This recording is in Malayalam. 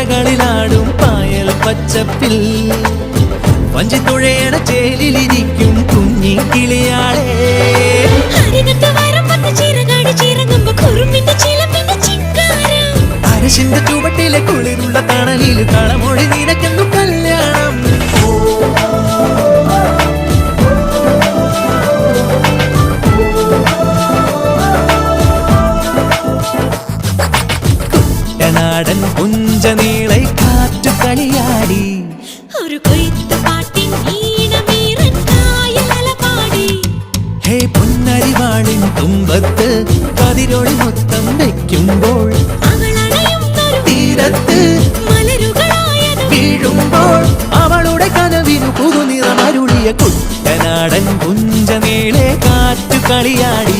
പുഴകളിലാടും പായൽ പച്ചപ്പിൽ വഞ്ചിത്തുഴയണ ചേലിലിരിക്കും കുഞ്ഞി കിളിയാളെ. അരശിന്റെ ചുവട്ടിലെ കുളിരുള്ള തണലിൽ കളമൊഴി നിനക്കെന്നു കല്യാണം. കുട്ടനാടൻ പുഞ്ചനീളെ കാറ്റു കളിയാടി ഒരു കൊയ്ത്ത് പാട്ടിൻ ഈണമീറൻ കായലലപാടി. ഹേ പൊന്നരിവാളിൻ തുമ്പത്ത് കതിരൊളി മൊത്തം വയ്ക്കുമ്പോൾ തീരത്ത് മലരുകളായത് വീഴുമ്പോൾ അവളുടെ കനവിനു പുതുനിറമരുളിയ കുട്ടനാടൻ പുഞ്ചനീളെ കാറ്റു കളിയാടി.